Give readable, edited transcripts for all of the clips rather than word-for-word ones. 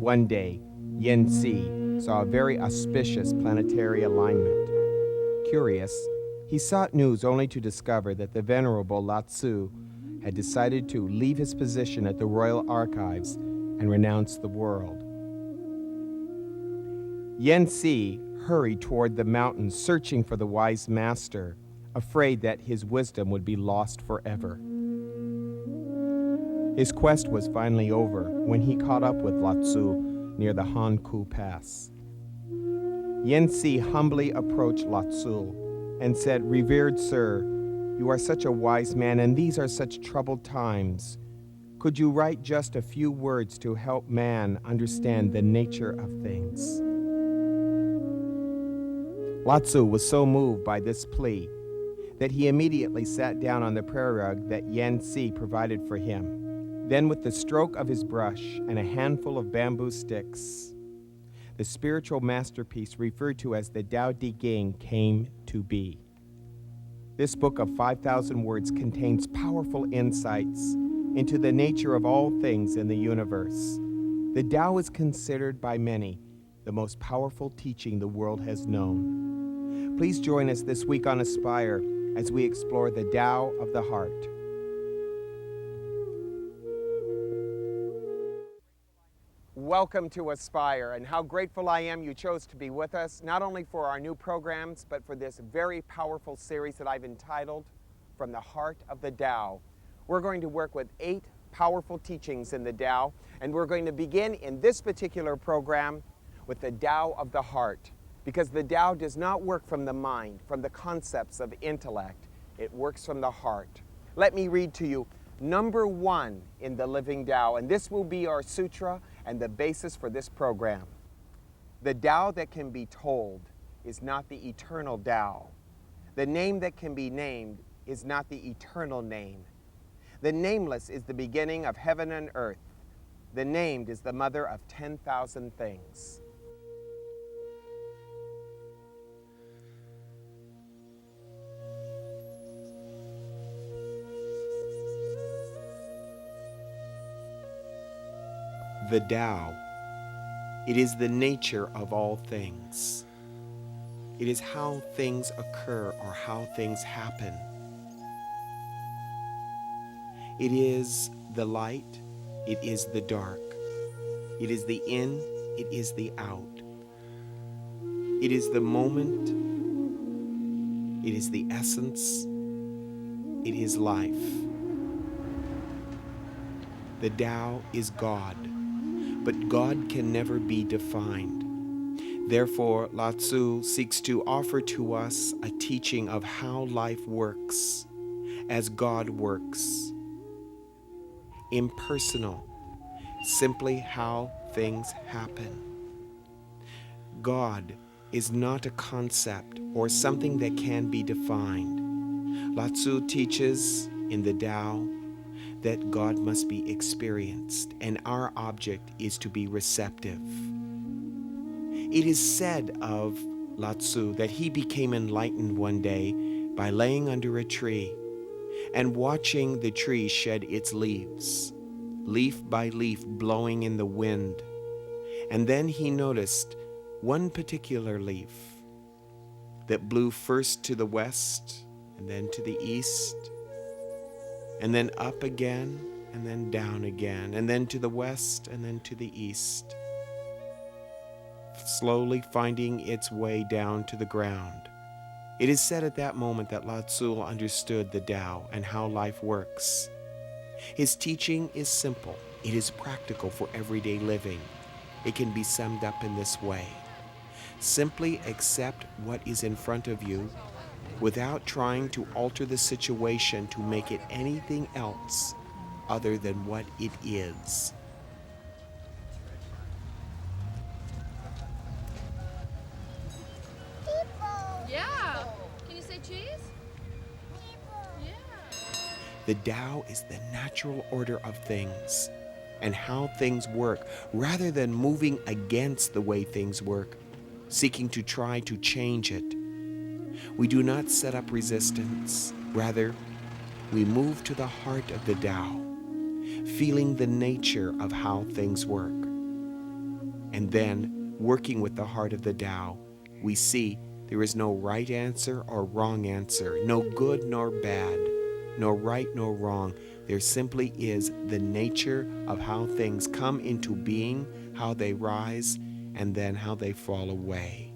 One day, Yen Si saw a very auspicious planetary alignment. Curious, he sought news only to discover that the Venerable Lao Tzu had decided to leave his position at the Royal Archives and renounce the world. Yen Si hurried toward the mountains, searching for the wise master, afraid that his wisdom would be lost forever. His quest was finally over when he caught up with Lao Tzu near the Hankou Pass. Yen Si humbly approached Lao Tzu and said, "Revered sir, you are such a wise man, and these are such troubled times. Could you write just a few words to help man understand the nature of things?" Lao Tzu was so moved by this plea that he immediately sat down on the prayer rug that Yen Si provided for him. Then, with the stroke of his brush and a handful of bamboo sticks, the spiritual masterpiece referred to as the Tao Te Ching came to be. This book of 5,000 words contains powerful insights into the nature of all things in the universe. The Tao is considered by many the most powerful teaching the world has known. Please join us this week on Aspire as we explore the Tao of the heart. Welcome to Aspire, and how grateful I am you chose to be with us, not only for our new programs, but for this very powerful series that I've entitled, From the Heart of the Tao. We're going to work with 8 powerful teachings in the Tao, and we're going to begin in this particular program with the Tao of the heart, because the Tao does not work from the mind, from the concepts of intellect. It works from the heart. Let me read to you number 1 in the Living Tao, and this will be our sutra and the basis for this program. The Tao that can be told is not the eternal Tao. The name that can be named is not the eternal name. The nameless is the beginning of heaven and earth. The named is the mother of 10,000 things. The Tao. It is the nature of all things. It is how things occur or how things happen. It is the light, it is the dark. It is the in, it is the out. It is the moment, it is the essence, it is life. The Tao is God. But God can never be defined. Therefore, Lao Tzu seeks to offer to us a teaching of how life works, as God works. Impersonal, simply how things happen. God is not a concept or something that can be defined. Lao Tzu teaches in the Tao that God must be experienced, and our object is to be receptive. It is said of Lao Tzu that he became enlightened one day by laying under a tree and watching the tree shed its leaves, leaf by leaf blowing in the wind. And then he noticed one particular leaf that blew first to the west and then to the east, and then up again, and then down again, and then to the west, and then to the east, slowly finding its way down to the ground. It is said at that moment that Lao Tzu understood the Tao and how life works. His teaching is simple. It is practical for everyday living. It can be summed up in this way. Simply accept what is in front of you without trying to alter the situation to make it anything else other than what it is. Yeah. Can you say cheese? Yeah. The Tao is the natural order of things and how things work, rather than moving against the way things work, seeking to try to change it. We do not set up resistance. Rather, we move to the heart of the Tao, feeling the nature of how things work. And then, working with the heart of the Tao, we see there is no right answer or wrong answer, no good nor bad, no right nor wrong. There simply is the nature of how things come into being, how they rise, and then how they fall away.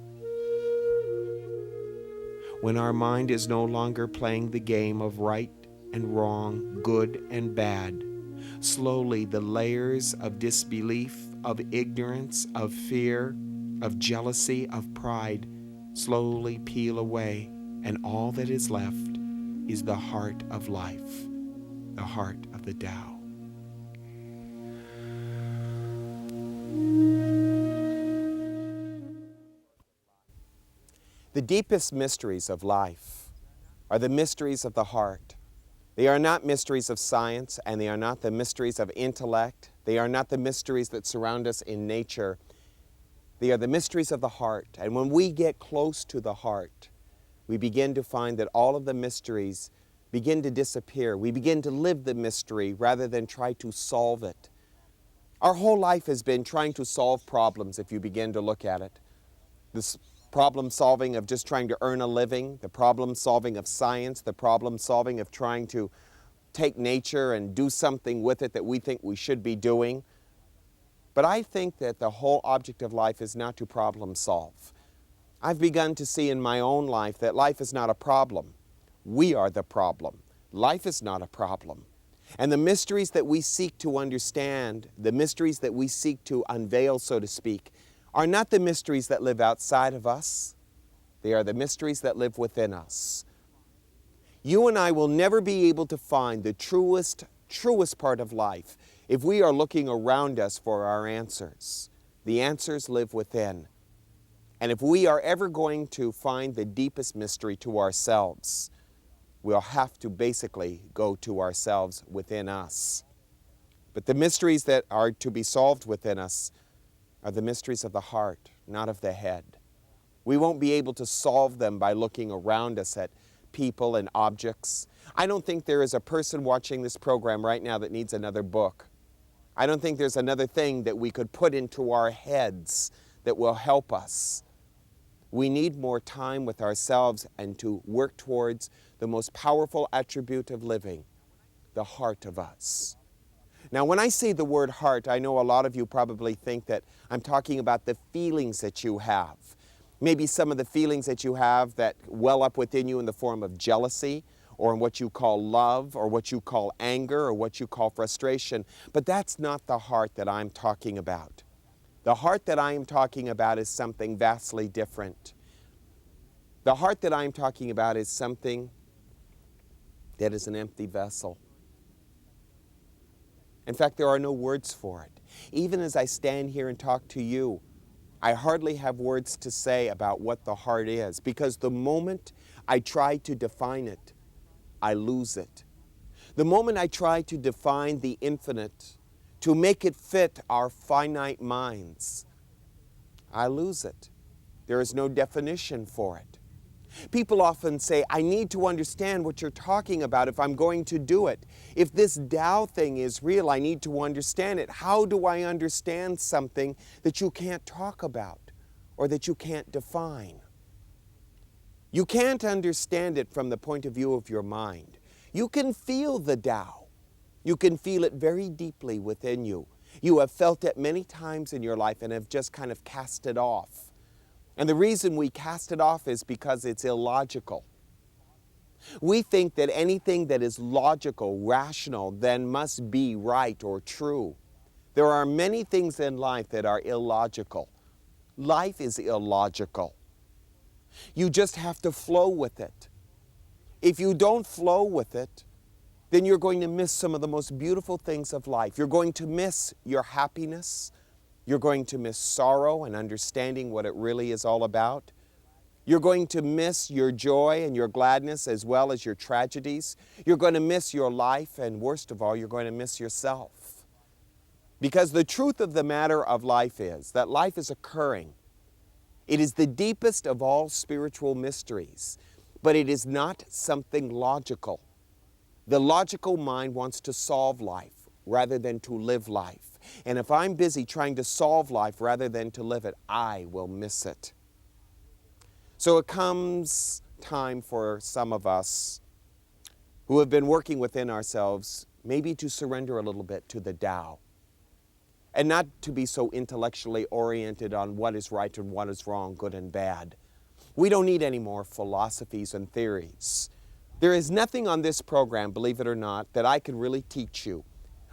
When our mind is no longer playing the game of right and wrong, good and bad, slowly the layers of disbelief, of ignorance, of fear, of jealousy, of pride slowly peel away, and all that is left is the heart of life, the heart of the Tao. The deepest mysteries of life are the mysteries of the heart. They are not mysteries of science, and they are not the mysteries of intellect. They are not the mysteries that surround us in nature. They are the mysteries of the heart. And when we get close to the heart, we begin to find that all of the mysteries begin to disappear. We begin to live the mystery rather than try to solve it. Our whole life has been trying to solve problems, if you begin to look at it. This problem solving of just trying to earn a living, the problem solving of science, the problem solving of trying to take nature and do something with it that we think we should be doing. But I think that the whole object of life is not to problem solve. I've begun to see in my own life that life is not a problem. We are the problem. Life is not a problem. And the mysteries that we seek to understand, the mysteries that we seek to unveil, so to speak, are not the mysteries that live outside of us. They are the mysteries that live within us. You and I will never be able to find the truest part of life if we are looking around us for our answers. The answers live within. And if we are ever going to find the deepest mystery to ourselves, we'll have to basically go to ourselves within us. But the mysteries that are to be solved within us are the mysteries of the heart, not of the head. We won't be able to solve them by looking around us at people and objects. I don't think there is a person watching this program right now that needs another book. I don't think there's another thing that we could put into our heads that will help us. We need more time with ourselves and to work towards the most powerful attribute of living, the heart of us. Now, when I say the word heart, I know a lot of you probably think that I'm talking about the feelings that you have. Maybe some of the feelings that you have that well up within you in the form of jealousy, or in what you call love, or what you call anger, or what you call frustration. But that's not the heart that I'm talking about. The heart that I am talking about is something vastly different. The heart that I'm talking about is something that is an empty vessel. In fact, there are no words for it. Even as I stand here and talk to you, I hardly have words to say about what the heart is, because the moment I try to define it, I lose it. The moment I try to define the infinite, to make it fit our finite minds, I lose it. There is no definition for it. People often say, I need to understand what you're talking about if I'm going to do it. If this Tao thing is real, I need to understand it. How do I understand something that you can't talk about or that you can't define? You can't understand it from the point of view of your mind. You can feel the Tao. You can feel it very deeply within you. You have felt it many times in your life and have just kind of cast it off. And the reason we cast it off is because it's illogical. We think that anything that is logical, rational, then must be right or true. There are many things in life that are illogical. Life is illogical. You just have to flow with it. If you don't flow with it, then you're going to miss some of the most beautiful things of life. You're going to miss your happiness. You're going to miss sorrow and understanding what it really is all about. You're going to miss your joy and your gladness as well as your tragedies. You're going to miss your life, and worst of all, you're going to miss yourself. Because the truth of the matter of life is that life is occurring. It is the deepest of all spiritual mysteries, but it is not something logical. The logical mind wants to solve life. rather than to live life. And if I'm busy trying to solve life rather than to live it, I will miss it. So it comes time for some of us who have been working within ourselves maybe to surrender a little bit to the Tao and not to be so intellectually oriented on what is right and what is wrong, good and bad. We don't need any more philosophies and theories. There is nothing on this program, believe it or not, that I can really teach you.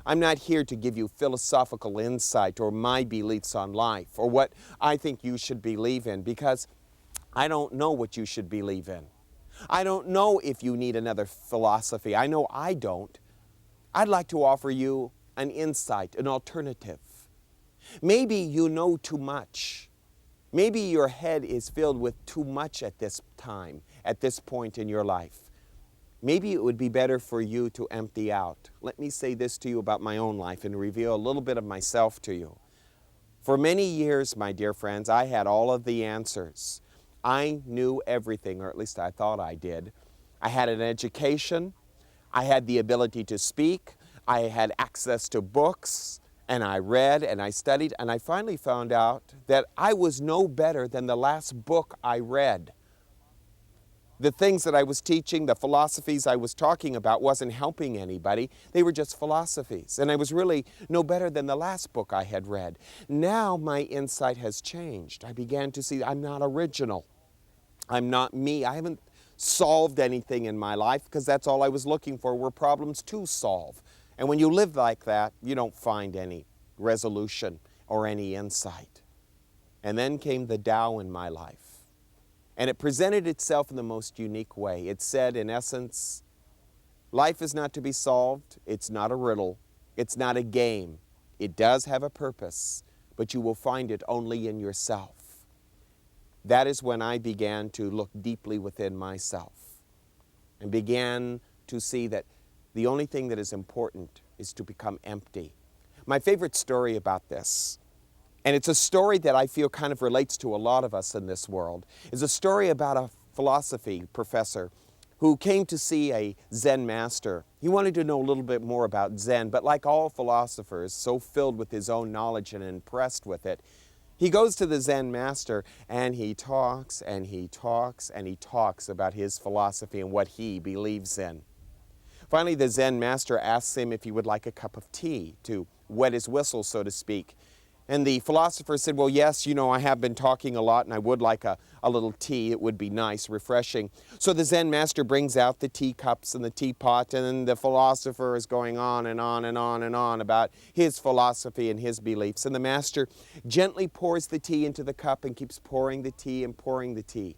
I'm not here to give you philosophical insight or my beliefs on life or what I think you should believe in, because I don't know what you should believe in. I don't know if you need another philosophy. I know I don't. I'd like to offer you an insight, an alternative. Maybe you know too much. Maybe your head is filled with too much at this time, at this point in your life. Maybe it would be better for you to empty out. Let me say this to you about my own life and reveal a little bit of myself to you. For many years, my dear friends, I had all of the answers. I knew everything, or at least I thought I did. I had an education. I had the ability to speak. I had access to books, and I read and I studied, and I finally found out that I was no better than the last book I read. The things that I was teaching, the philosophies I was talking about wasn't helping anybody. They were just philosophies. And I was really no better than the last book I had read. Now my insight has changed. I began to see I'm not original. I'm not me. I haven't solved anything in my life because that's all I was looking for were problems to solve. And when you live like that, you don't find any resolution or any insight. And then came the Tao in my life. And it presented itself in the most unique way. It said, in essence, life is not to be solved. It's not a riddle. It's not a game. It does have a purpose, but you will find it only in yourself. That is when I began to look deeply within myself and began to see that the only thing that is important is to become empty. My favorite story about this, and it's a story that I feel kind of relates to a lot of us in this world, is a story about a philosophy professor who came to see a Zen master. He wanted to know a little bit more about Zen, but like all philosophers, so filled with his own knowledge and impressed with it, he goes to the Zen master and he talks and he talks and he talks about his philosophy and what he believes in. Finally, the Zen master asks him if he would like a cup of tea to wet his whistle, so to speak. And the philosopher said, well, yes, I have been talking a lot and I would like a little tea. It would be nice, refreshing. So the Zen master brings out the teacups and the teapot, and then the philosopher is going on and on and on and on about his philosophy and his beliefs. And the master gently pours the tea into the cup and keeps pouring the tea and pouring the tea.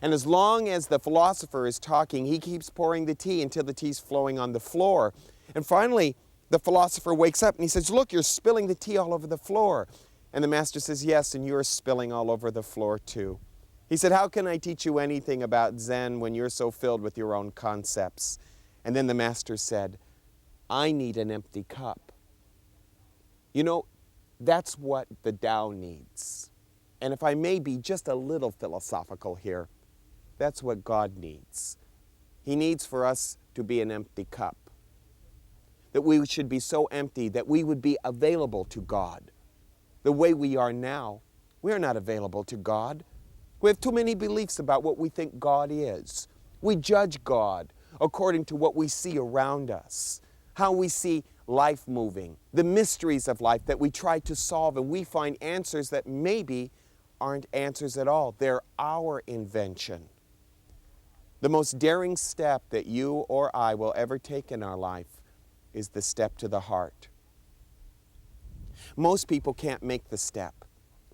And as long as the philosopher is talking, he keeps pouring the tea until the tea's flowing on the floor. And finally, the philosopher wakes up and he says, look, you're spilling the tea all over the floor. And the master says, yes, and you're spilling all over the floor too. He said, how can I teach you anything about Zen when you're so filled with your own concepts? And then the master said, I need an empty cup. That's what the Tao needs. And if I may be just a little philosophical here, that's what God needs. He needs for us to be an empty cup. That we should be so empty that we would be available to God. The way we are now, we are not available to God. We have too many beliefs about what we think God is. We judge God according to what we see around us, how we see life moving, the mysteries of life that we try to solve, and we find answers that maybe aren't answers at all. They're our invention. The most daring step that you or I will ever take in our life is the step to the heart. Most people can't make the step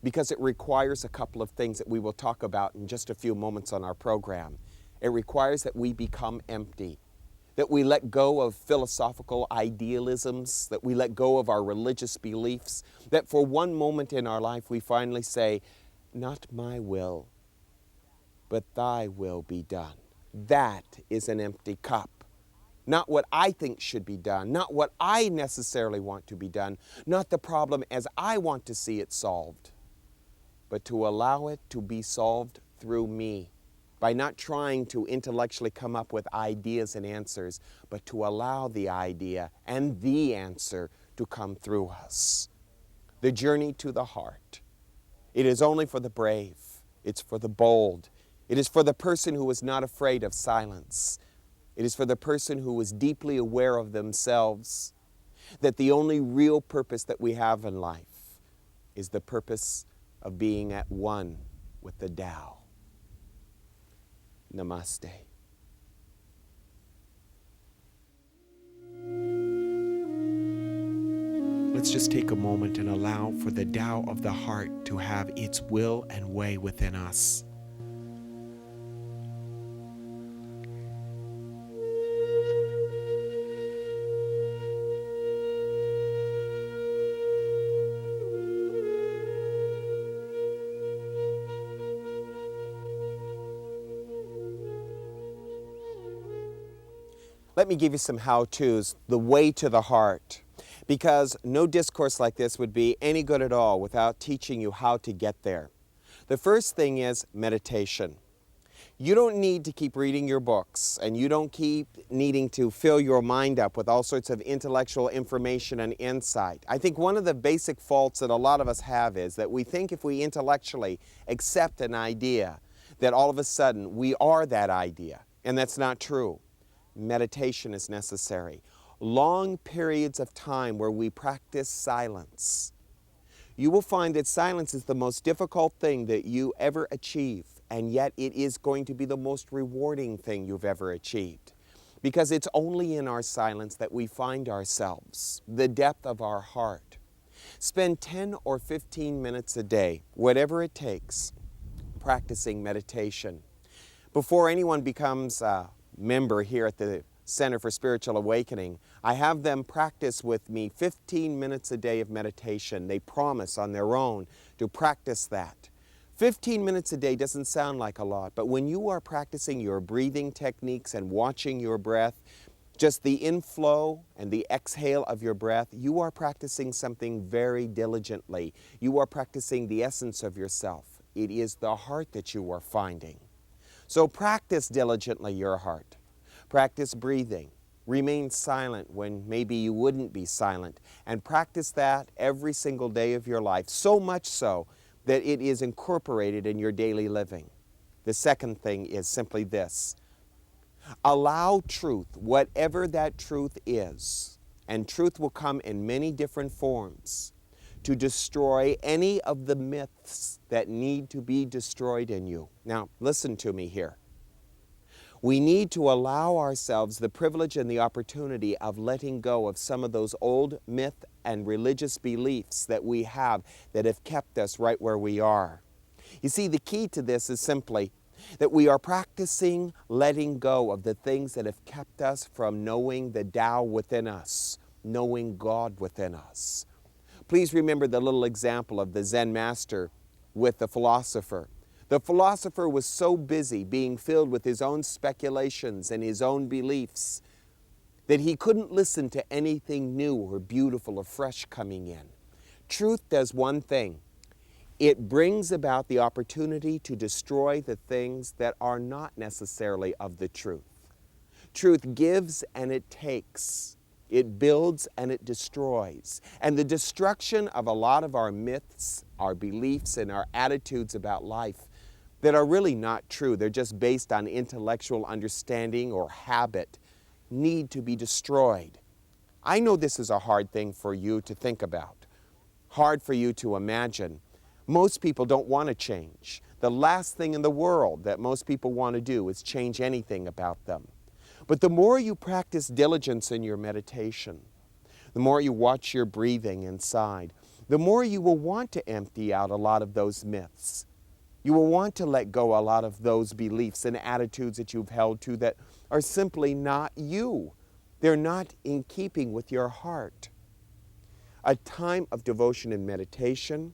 because it requires a couple of things that we will talk about in just a few moments on our program. It requires that we become empty, that we let go of philosophical idealisms, that we let go of our religious beliefs, that for one moment in our life we finally say, not my will, but thy will be done. That is an empty cup. Not what I think should be done, not what I necessarily want to be done, not the problem as I want to see it solved, but to allow it to be solved through me. by not trying to intellectually come up with ideas and answers, but to allow the idea and the answer to come through us. The journey to the heart. It is only for the brave. It's for the bold. It is for the person who is not afraid of silence. It is for the person who is deeply aware of themselves, that the only real purpose that we have in life is the purpose of being at one with the Tao. Namaste. Let's just take a moment and allow for the Tao of the heart to have its will and way within us. Let me give you some how-tos, the way to the heart, because no discourse like this would be any good at all without teaching you how to get there. The first thing is meditation. You don't need to keep reading your books, and you don't keep needing to fill your mind up with all sorts of intellectual information and insight. I think one of the basic faults that a lot of us have is that we think if we intellectually accept an idea, that all of a sudden we are that idea, and that's not true. Meditation is necessary. Long periods of time where we practice silence. You will find that silence is the most difficult thing that you ever achieve, and yet it is going to be the most rewarding thing you've ever achieved. Because it's only in our silence that we find ourselves, the depth of our heart. Spend 10 or 15 minutes a day, whatever it takes, practicing meditation. Before anyone becomes member here at the Center for Spiritual Awakening, I have them practice with me 15 minutes a day of meditation. They promise on their own to practice that. 15 minutes a day doesn't sound like a lot, but when you are practicing your breathing techniques and watching your breath, just the inflow and the exhale of your breath, you are practicing something very diligently. You are practicing the essence of yourself. It is the heart that you are finding. So practice diligently your heart. Practice breathing. Remain silent when maybe you wouldn't be silent. And practice that every single day of your life, so much so that it is incorporated in your daily living. The second thing is simply this. Allow truth, whatever that truth is, and truth will come in many different forms, to destroy any of the myths that need to be destroyed in you. Now, listen to me here. We need to allow ourselves the privilege and the opportunity of letting go of some of those old myth and religious beliefs that we have that have kept us right where we are. You see, the key to this is simply that we are practicing letting go of the things that have kept us from knowing the Tao within us, knowing God within us. Please remember the little example of the Zen master with the philosopher. The philosopher was so busy being filled with his own speculations and his own beliefs that he couldn't listen to anything new or beautiful or fresh coming in. Truth does one thing. It brings about the opportunity to destroy the things that are not necessarily of the truth. Truth gives and it takes. It builds and it destroys. And the destruction of a lot of our myths, our beliefs, and our attitudes about life that are really not true, they're just based on intellectual understanding or habit, need to be destroyed. I know this is a hard thing for you to think about, hard for you to imagine. Most people don't want to change. The last thing in the world that most people want to do is change anything about them. But the more you practice diligence in your meditation, the more you watch your breathing inside, the more you will want to empty out a lot of those myths. You will want to let go a lot of those beliefs and attitudes that you've held to that are simply not you. They're not in keeping with your heart. A time of devotion and meditation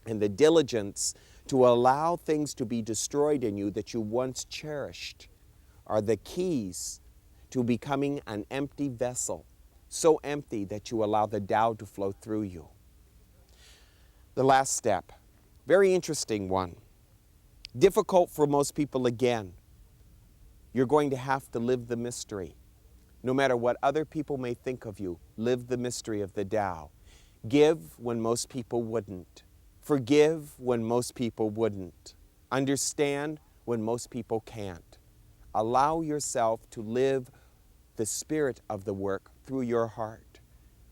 and the diligence to allow things to be destroyed in you that you once cherished are the keys to becoming an empty vessel, so empty that you allow the Tao to flow through you. The last step, very interesting one. Difficult for most people again, You're going to have to live the mystery. No matter what other people may think of you, live the mystery of the Tao. Give when most people wouldn't. Forgive when most people wouldn't. Understand when most people can't. Allow yourself to live the spirit of the work through your heart.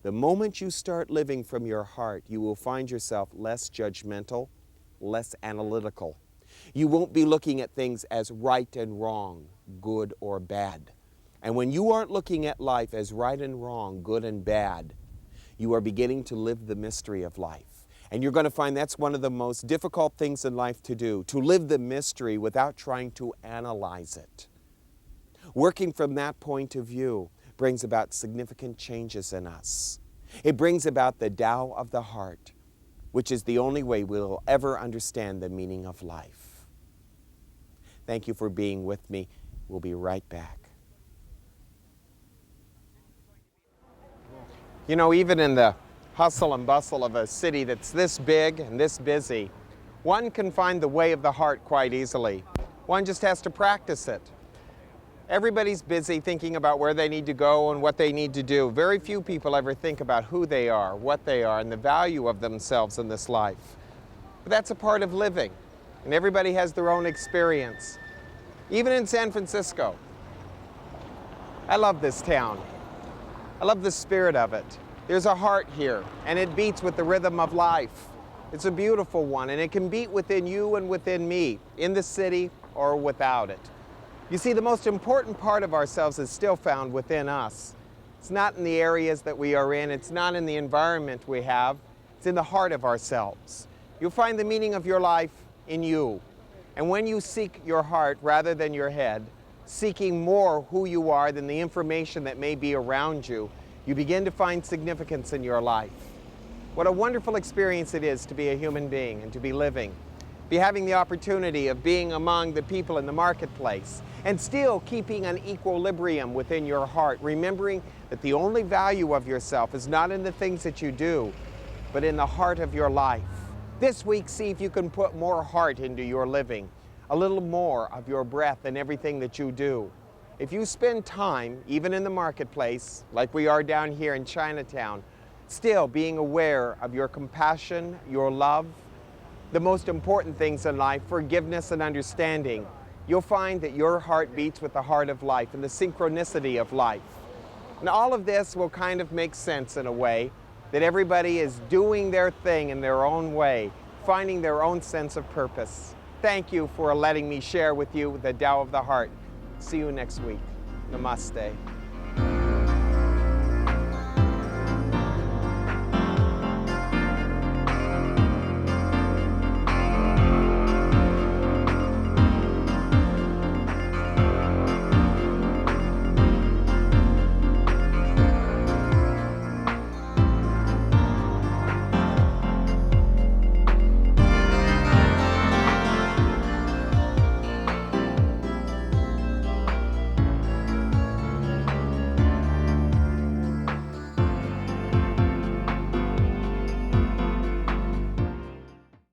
The moment you start living from your heart, you will find yourself less judgmental, less analytical. You won't be looking at things as right and wrong, good or bad. And when you aren't looking at life as right and wrong, good and bad, you are beginning to live the mystery of life. And you're going to find that's one of the most difficult things in life to do, to live the mystery without trying to analyze it. Working from that point of view brings about significant changes in us. It brings about the Tao of the heart, which is the only way we'll ever understand the meaning of life. Thank you for being with me. We'll be right back. You know, even in the hustle and bustle of a city that's this big and this busy, one can find the way of the heart quite easily. One just has to practice it. Everybody's busy thinking about where they need to go and what they need to do. Very few people ever think about who they are, what they are, and the value of themselves in this life. But that's a part of living, and everybody has their own experience. Even in San Francisco, I love this town. I love the spirit of it. There's a heart here, and it beats with the rhythm of life. It's a beautiful one, and it can beat within you and within me, in the city or without it. You see, the most important part of ourselves is still found within us. It's not in the areas that we are in. It's not in the environment we have. It's in the heart of ourselves. You'll find the meaning of your life in you. And when you seek your heart rather than your head, seeking more who you are than the information that may be around you, you begin to find significance in your life. What a wonderful experience it is to be a human being and to be living. Be having the opportunity of being among the people in the marketplace and still keeping an equilibrium within your heart, remembering that the only value of yourself is not in the things that you do, but in the heart of your life. This week, see if you can put more heart into your living, a little more of your breath in everything that you do. If you spend time, even in the marketplace, like we are down here in Chinatown, still being aware of your compassion, your love, the most important things in life, forgiveness and understanding, you'll find that your heart beats with the heart of life and the synchronicity of life. And all of this will kind of make sense in a way, that everybody is doing their thing in their own way, finding their own sense of purpose. Thank you for letting me share with you the Tao of the Heart. See you next week. Namaste.